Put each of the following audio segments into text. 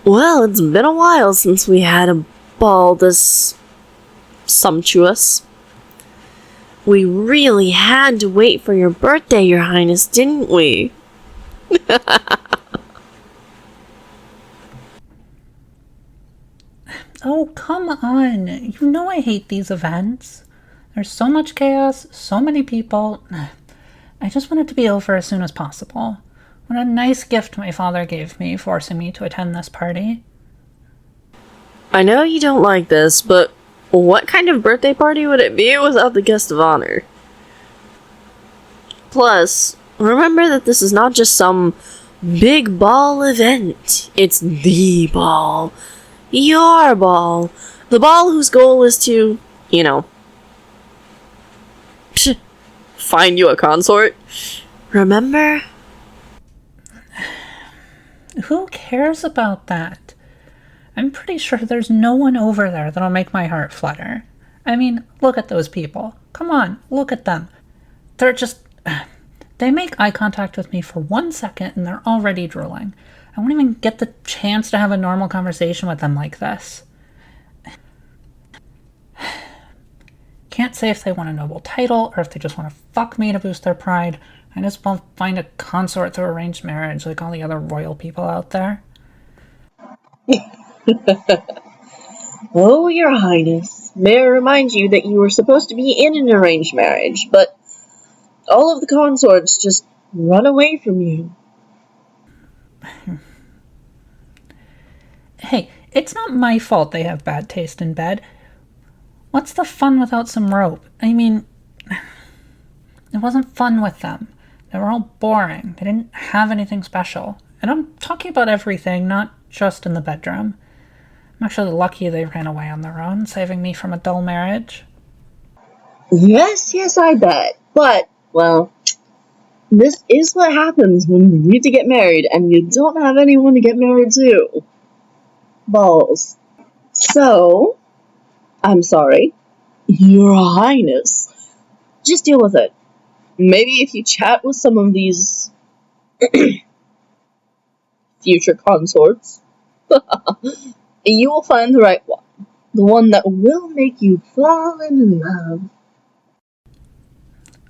Well, it's been a while since we had a ball this sumptuous. We really had to wait for your birthday, Your Highness, didn't we? Oh, come on. You know I hate these events. There's so much chaos, so many people. I just want it to be over as soon as possible. What a nice gift my father gave me, forcing me to attend this party. I know you don't like this, but what kind of birthday party would it be without the guest of honor? Plus, remember that this is not just some big ball event. It's the ball. Your ball. The ball whose goal is to, find you a consort. Remember? Who cares about that? I'm pretty sure there's no one over there that'll make my heart flutter. I mean, look at those people. Come on, look at them. They're just... They make eye contact with me for 1 second and they're already drooling. I won't even get the chance to have a normal conversation with them like this. Can't say if they want a noble title or if they just want to fuck me to boost their pride. I just won't find a consort through arranged marriage like all the other royal people out there. Oh, Your Highness, may I remind you that you were supposed to be in an arranged marriage, but all of the consorts just run away from you. Hey, it's not my fault they have bad taste in bed. What's the fun without some rope? I mean, it wasn't fun with them. They were all boring. They didn't have anything special. And I'm talking about everything, not just in the bedroom. I'm actually lucky they ran away on their own, saving me from a dull marriage. Yes, I bet. But, well, this is what happens when you need to get married and you don't have anyone to get married to. Balls. So, I'm sorry, Your Highness. Just deal with it. Maybe if you chat with some of these future consorts, you will find the right one. The one that will make you fall in love.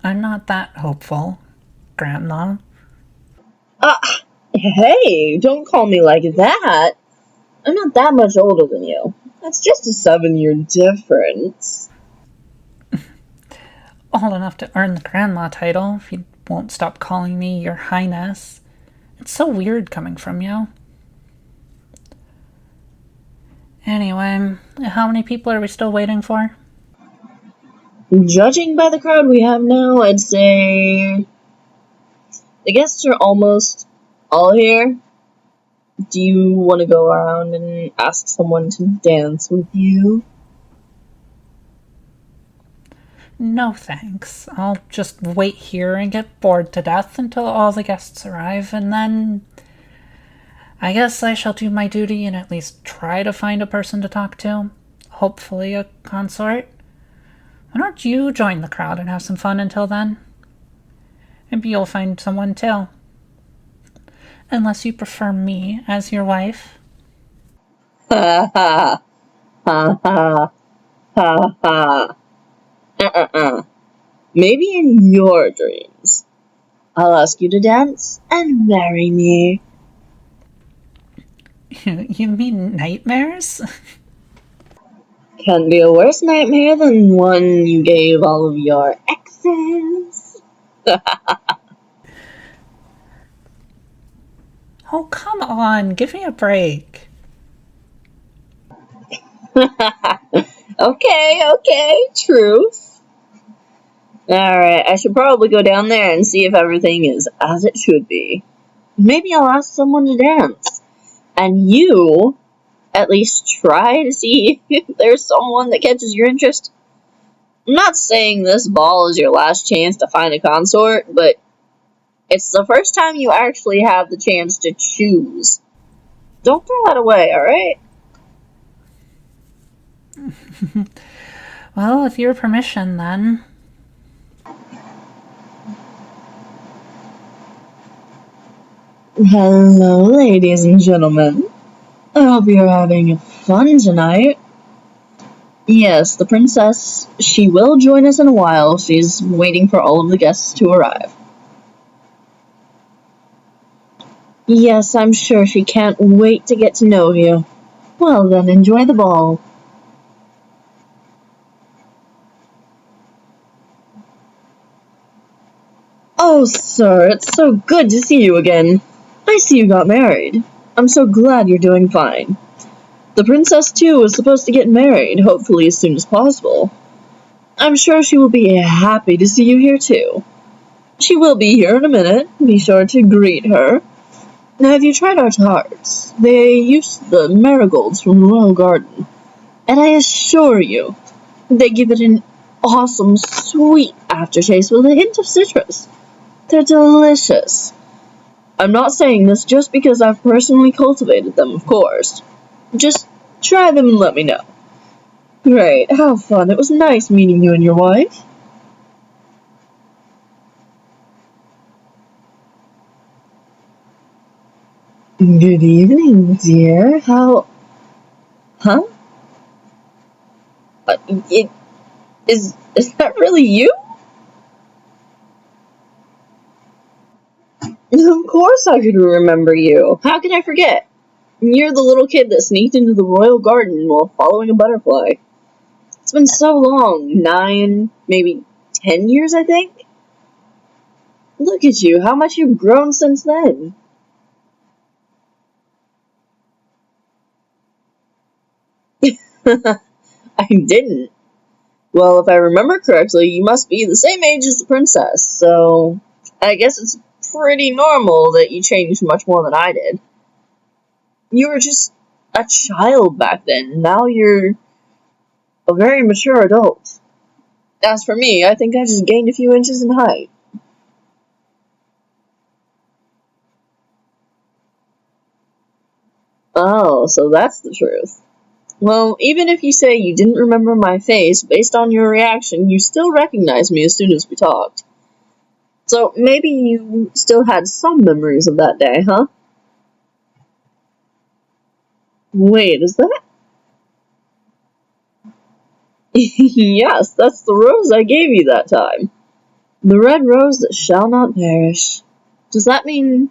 I'm not that hopeful, Grandma. Hey, don't call me like that. I'm not that much older than you. That's just a 7-year difference. Old enough to earn the Grandma title, if you won't stop calling me Your Highness. It's so weird coming from you. Anyway, how many people are we still waiting for? Judging by the crowd we have now, I'd say the guests are almost all here. Do you want to go around and ask someone to dance with you? No thanks. I'll just wait here and get bored to death until all the guests arrive, and then I guess I shall do my duty and at least try to find a person to talk to. Hopefully a consort. Why don't you join the crowd and have some fun until then? Maybe you'll find someone too. Unless you prefer me as your wife. Ha ha. Ha ha. Ha ha. Maybe in your dreams. I'll ask you to dance and marry me. You mean nightmares? Can't be a worse nightmare than one you gave all of your exes. Oh, come on. Give me a break. Okay, truth. Alright, I should probably go down there and see if everything is as it should be. Maybe I'll ask someone to dance. And you, at least try to see if there's someone that catches your interest. I'm not saying this ball is your last chance to find a consort, but it's the first time you actually have the chance to choose. Don't throw that away, alright? Well, with your permission, then. Hello, ladies and gentlemen. I hope you're having fun tonight. Yes, the princess, she will join us in a while. She's waiting for all of the guests to arrive. Yes, I'm sure she can't wait to get to know you. Well then, enjoy the ball. Oh, sir, it's so good to see you again. I see you got married. I'm so glad you're doing fine. The princess, too, is supposed to get married, hopefully as soon as possible. I'm sure she will be happy to see you here, too. She will be here in a minute. Be sure to greet her. Now, have you tried our tarts? They use the marigolds from the Royal Garden, and I assure you, they give it an awesome sweet aftertaste with a hint of citrus. They're delicious. I'm not saying this just because I've personally cultivated them, of course. Just try them and let me know. Great, how fun. It was nice meeting you and your wife. Good evening, dear. How... Huh? It... Is that really you? Of course I could remember you. How could I forget? You're the little kid that sneaked into the royal garden while following a butterfly. It's been so long. 9, maybe 10 years, I think? Look at you, how much you've grown since then. I didn't. Well, if I remember correctly, you must be the same age as the princess, so I guess it's pretty normal that you changed much more than I did. You were just a child back then. Now you're a very mature adult. As for me, I think I just gained a few inches in height. Oh, so that's the truth. Well, even if you say you didn't remember my face, based on your reaction, you still recognized me as soon as we talked. So maybe you still had some memories of that day, huh? Wait, is that... Yes, that's the rose I gave you that time. The red rose that shall not perish. Does that mean...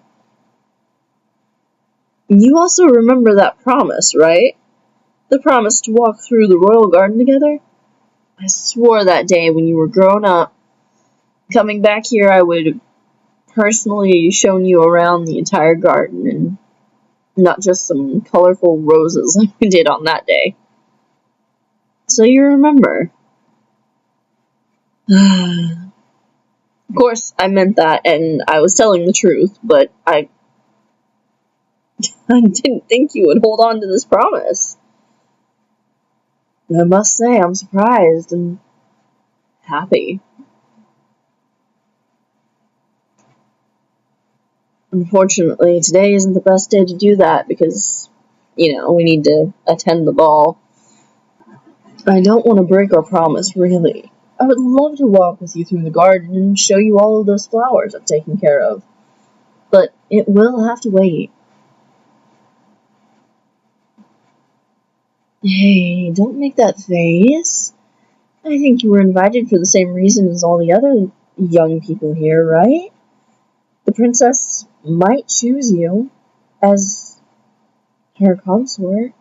You also remember that promise, right? The promise to walk through the royal garden together? I swore that day when you were grown up, coming back here, I would have personally shown you around the entire garden and not just some colorful roses like we did on that day. So you remember. Of course, I meant that, and I was telling the truth, but I didn't think you would hold on to this promise. I must say, I'm surprised and happy. Unfortunately, today isn't the best day to do that because, we need to attend the ball. I don't want to break our promise, really. I would love to walk with you through the garden and show you all of those flowers I've taken care of. But it will have to wait. Hey, don't make that face. I think you were invited for the same reason as all the other young people here, right? The princess might choose you as her consort.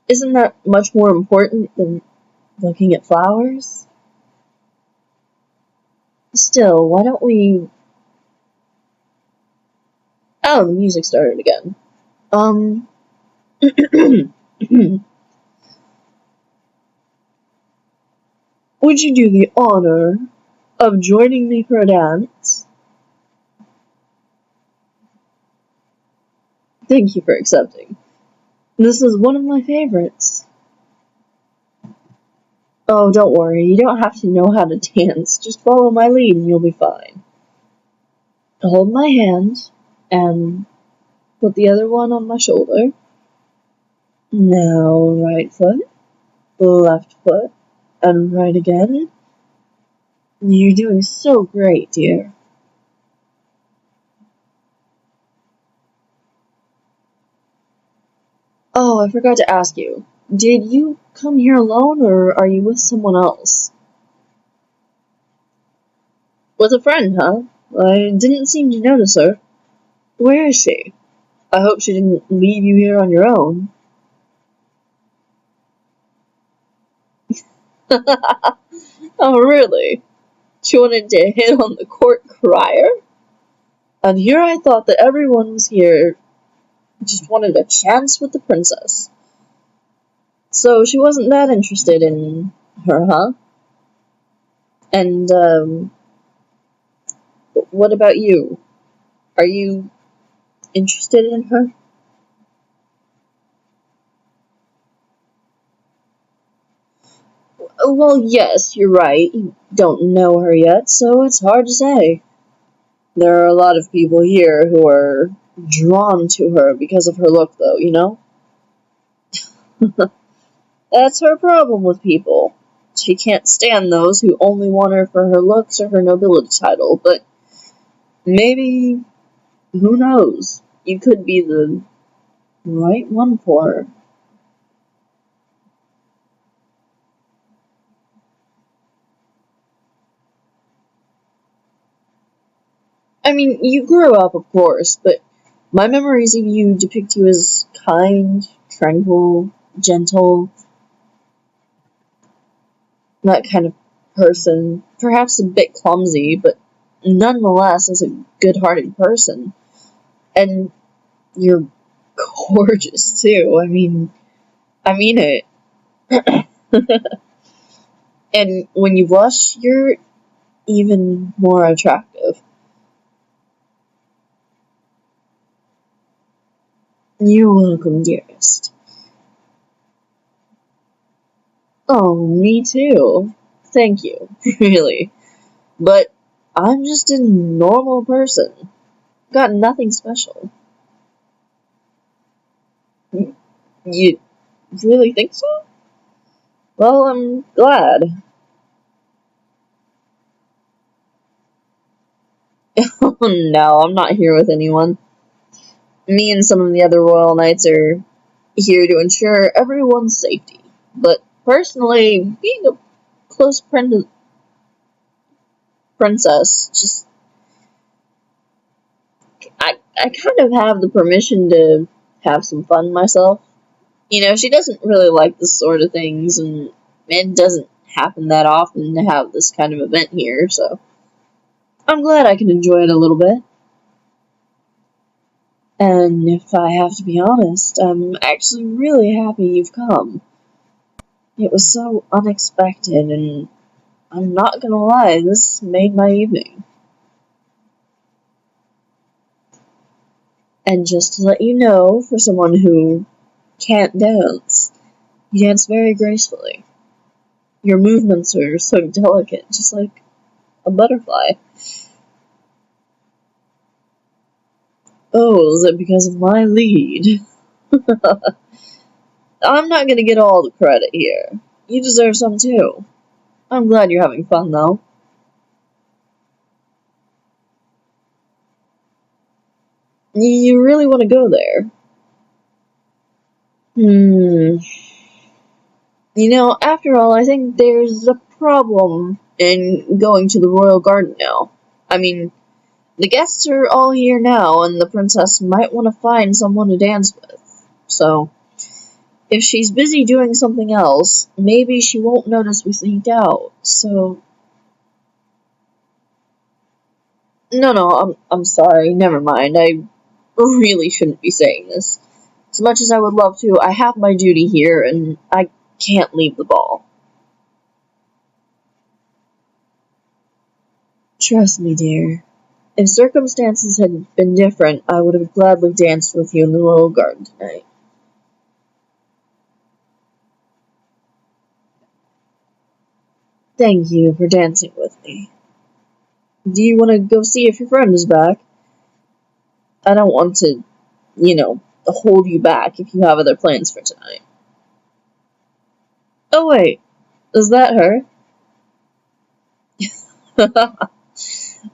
Isn't that much more important than looking at flowers? Still, why don't we... Oh, the music started again. Would you do the honor of joining me for a dance? Thank you for accepting. This is one of my favorites. Oh, don't worry, you don't have to know how to dance. Just follow my lead and you'll be fine. Hold my hand and put the other one on my shoulder. Now, right foot, left foot, and right again. You're doing so great, dear. Oh, I forgot to ask you. Did you come here alone, or are you with someone else? With a friend, huh? I didn't seem to notice her. Where is she? I hope she didn't leave you here on your own. Oh, really? She wanted to hit on the court crier? And here I thought that everyone was here just wanted a chance with the princess. So she wasn't that interested in her, huh? And, what about you? Are you interested in her? Well, yes, you're right. You don't know her yet, so it's hard to say. There are a lot of people here who are drawn to her because of her look, though, you know? That's her problem with people. She can't stand those who only want her for her looks or her nobility title, but maybe, who knows? You could be the right one for her. I mean, you grew up, of course, but my memories of you depict you as kind, tranquil, gentle, that kind of person. Perhaps a bit clumsy, but nonetheless as a good-hearted person. And you're gorgeous, too. I mean it. And when you blush, you're even more attractive. You're welcome, dearest. Oh, me too. Thank you, really. But I'm just a normal person. Got nothing special. You really think so? Well, I'm glad. Oh no, I'm not here with anyone. Me and some of the other royal knights are here to ensure everyone's safety. But personally, being a close princess, just I kind of have the permission to have some fun myself. You know, she doesn't really like this sort of things, and it doesn't happen that often to have this kind of event here, so I'm glad I can enjoy it a little bit. And if I have to be honest, I'm actually really happy you've come. It was so unexpected, and I'm not gonna lie, this made my evening. And just to let you know, for someone who can't dance, you dance very gracefully. Your movements are so delicate, just like a butterfly. Oh, is it because of my lead? I'm not gonna get all the credit here. You deserve some too. I'm glad you're having fun, though. You really want to go there? You know, after all, I think there's a problem in going to the royal garden now. I mean, the guests are all here now, and the princess might want to find someone to dance with. So, if she's busy doing something else, maybe she won't notice we sneaked out. So, no, I'm sorry. Never mind. I really shouldn't be saying this. As much as I would love to, I have my duty here, and I can't leave the ball. Trust me, dear. If circumstances had been different, I would have gladly danced with you in the royal garden tonight. Thank you for dancing with me. Do you want to go see if your friend is back? I don't want to, hold you back if you have other plans for tonight. Oh wait, is that her?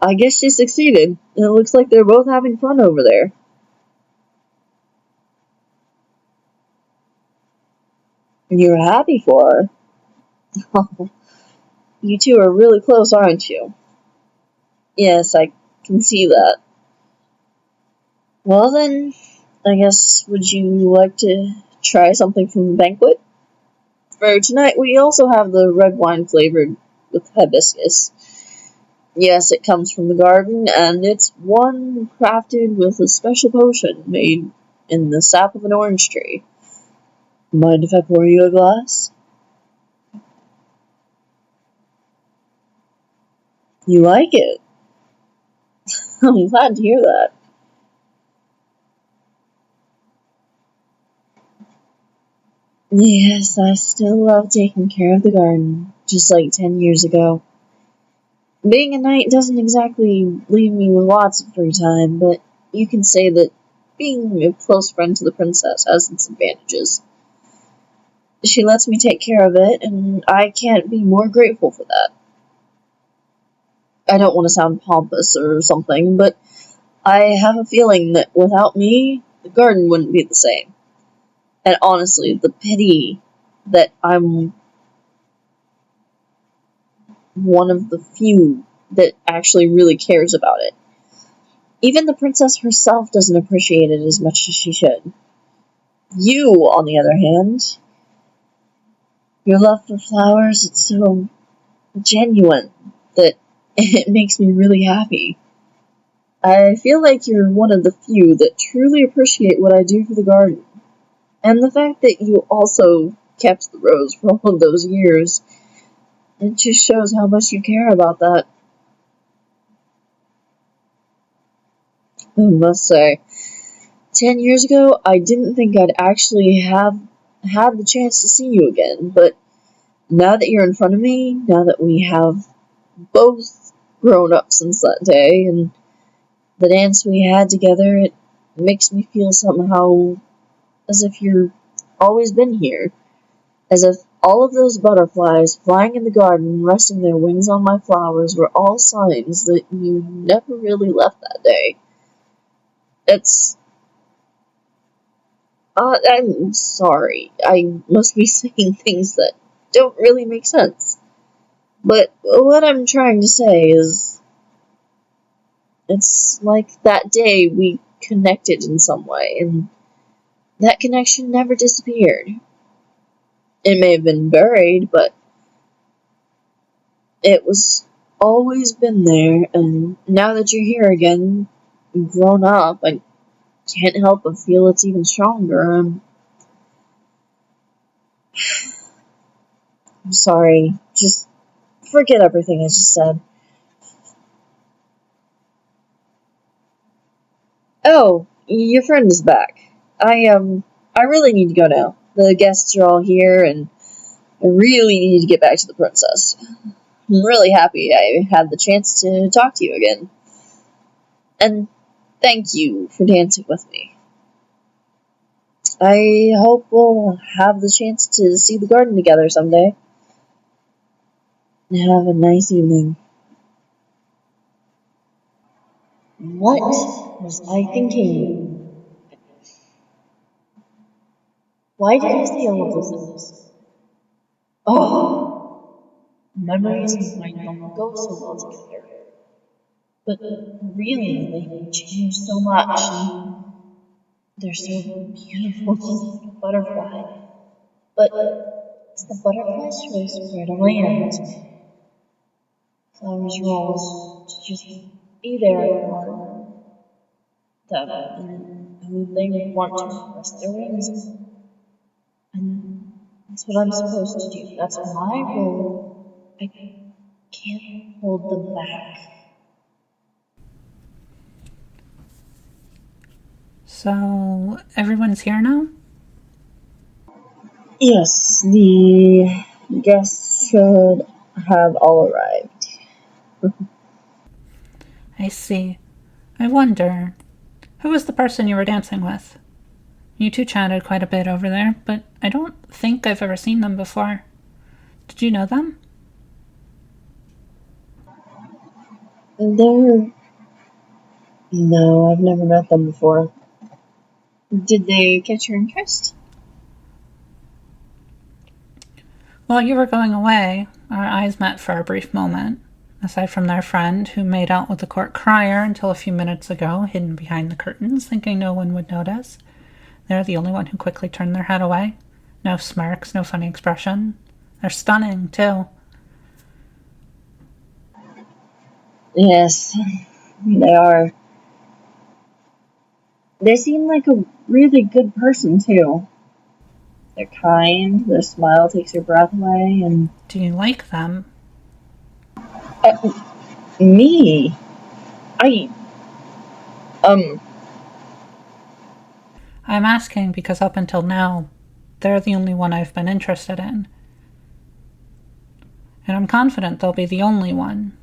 I guess she succeeded. It looks like they're both having fun over there. You're happy for her. You two are really close, aren't you? Yes, I can see that. Well then, I guess, would you like to try something from the banquet? For tonight, we also have the red wine flavored with hibiscus. Yes, it comes from the garden, and it's one crafted with a special potion made in the sap of an orange tree. Mind if I pour you a glass? You like it? I'm glad to hear that. Yes, I still love taking care of the garden, just like 10 years ago. Being a knight doesn't exactly leave me with lots of free time, but you can say that being a close friend to the princess has its advantages. She lets me take care of it, and I can't be more grateful for that. I don't want to sound pompous or something, but I have a feeling that without me, the garden wouldn't be the same. And honestly, the pity that I'm one of the few that actually really cares about it. Even the princess herself doesn't appreciate it as much as she should. You, on the other hand, your love for flowers, it's so genuine that it makes me really happy. I feel like you're one of the few that truly appreciate what I do for the garden. And the fact that you also kept the rose for all of those years, it just shows how much you care about that. I must say, 10 years ago, I didn't think I'd actually have had the chance to see you again, but now that you're in front of me, now that we have both grown up since that day, and the dance we had together, it makes me feel somehow as if you've always been here. As if all of those butterflies flying in the garden, resting their wings on my flowers, were all signs that you never really left that day. It's... I'm sorry. I must be saying things that don't really make sense. But what I'm trying to say is, it's like that day we connected in some way, and that connection never disappeared. It may have been buried, but it was always been there, and now that you're here again, grown up, I can't help but feel it's even stronger. I'm sorry. Just forget everything I just said. Oh, your friend is back. I really need to go now. The guests are all here, and I really need to get back to the princess. I'm really happy I had the chance to talk to you again. And thank you for dancing with me. I hope we'll have the chance to see the garden together someday. Have a nice evening. What was I thinking? Why did I say all of those things? Oh, memories and mind don't go so well together. But really, they change so much, and they're so beautiful, just like a butterfly. But it's the butterfly's choice where to land. Flowers are always to just be there for them, and who they want to rest their wings on. And that's what I'm supposed to do. That's my role. I can't hold them back. So, everyone's here now? Yes, the guests should have all arrived. I see. I wonder, who was the person you were dancing with? You two chatted quite a bit over there, but I don't think I've ever seen them before. Did you know them? No, I've never met them before. Did they catch your interest? While you were going away, our eyes met for a brief moment. Aside from their friend, who made out with the court crier until a few minutes ago, hidden behind the curtains, thinking no one would notice, they're the only one who quickly turned their head away. No smirks, no funny expression. They're stunning, too. Yes, they are. They seem like a really good person, too. They're kind, their smile takes your breath away, and... Do you like them? Me? I... I'm asking because up until now, they're the only one I've been interested in. And I'm confident they'll be the only one.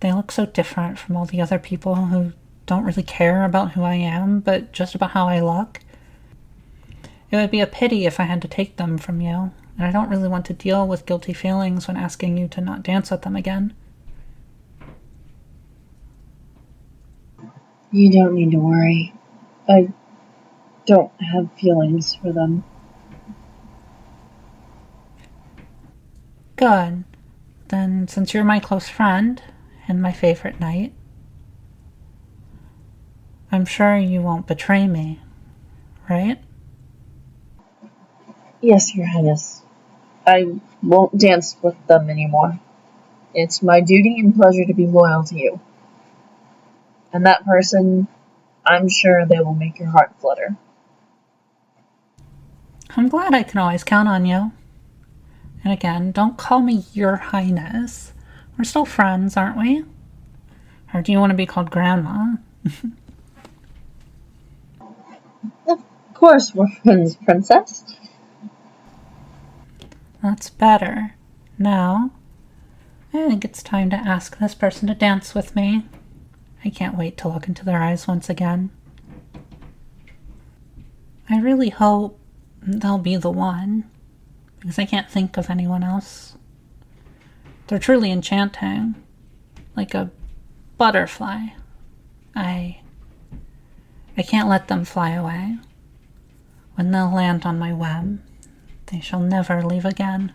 They look so different from all the other people who don't really care about who I am, but just about how I look. It would be a pity if I had to take them from you, and I don't really want to deal with guilty feelings when asking you to not dance with them again. You don't need to worry. I don't have feelings for them. Good. Then, since you're my close friend, and my favorite knight, I'm sure you won't betray me, right? Yes, Your Highness. I won't dance with them anymore. It's my duty and pleasure to be loyal to you. And that person, I'm sure they will make your heart flutter. I'm glad I can always count on you. And again, don't call me Your Highness. We're still friends, aren't we? Or do you want to be called Grandma? Of course we're friends, Princess. That's better. Now, I think it's time to ask this person to dance with me. I can't wait to look into their eyes once again. I really hope they'll be the one, because I can't think of anyone else. They're truly enchanting, like a butterfly. I can't let them fly away. When they'll land on my web, they shall never leave again.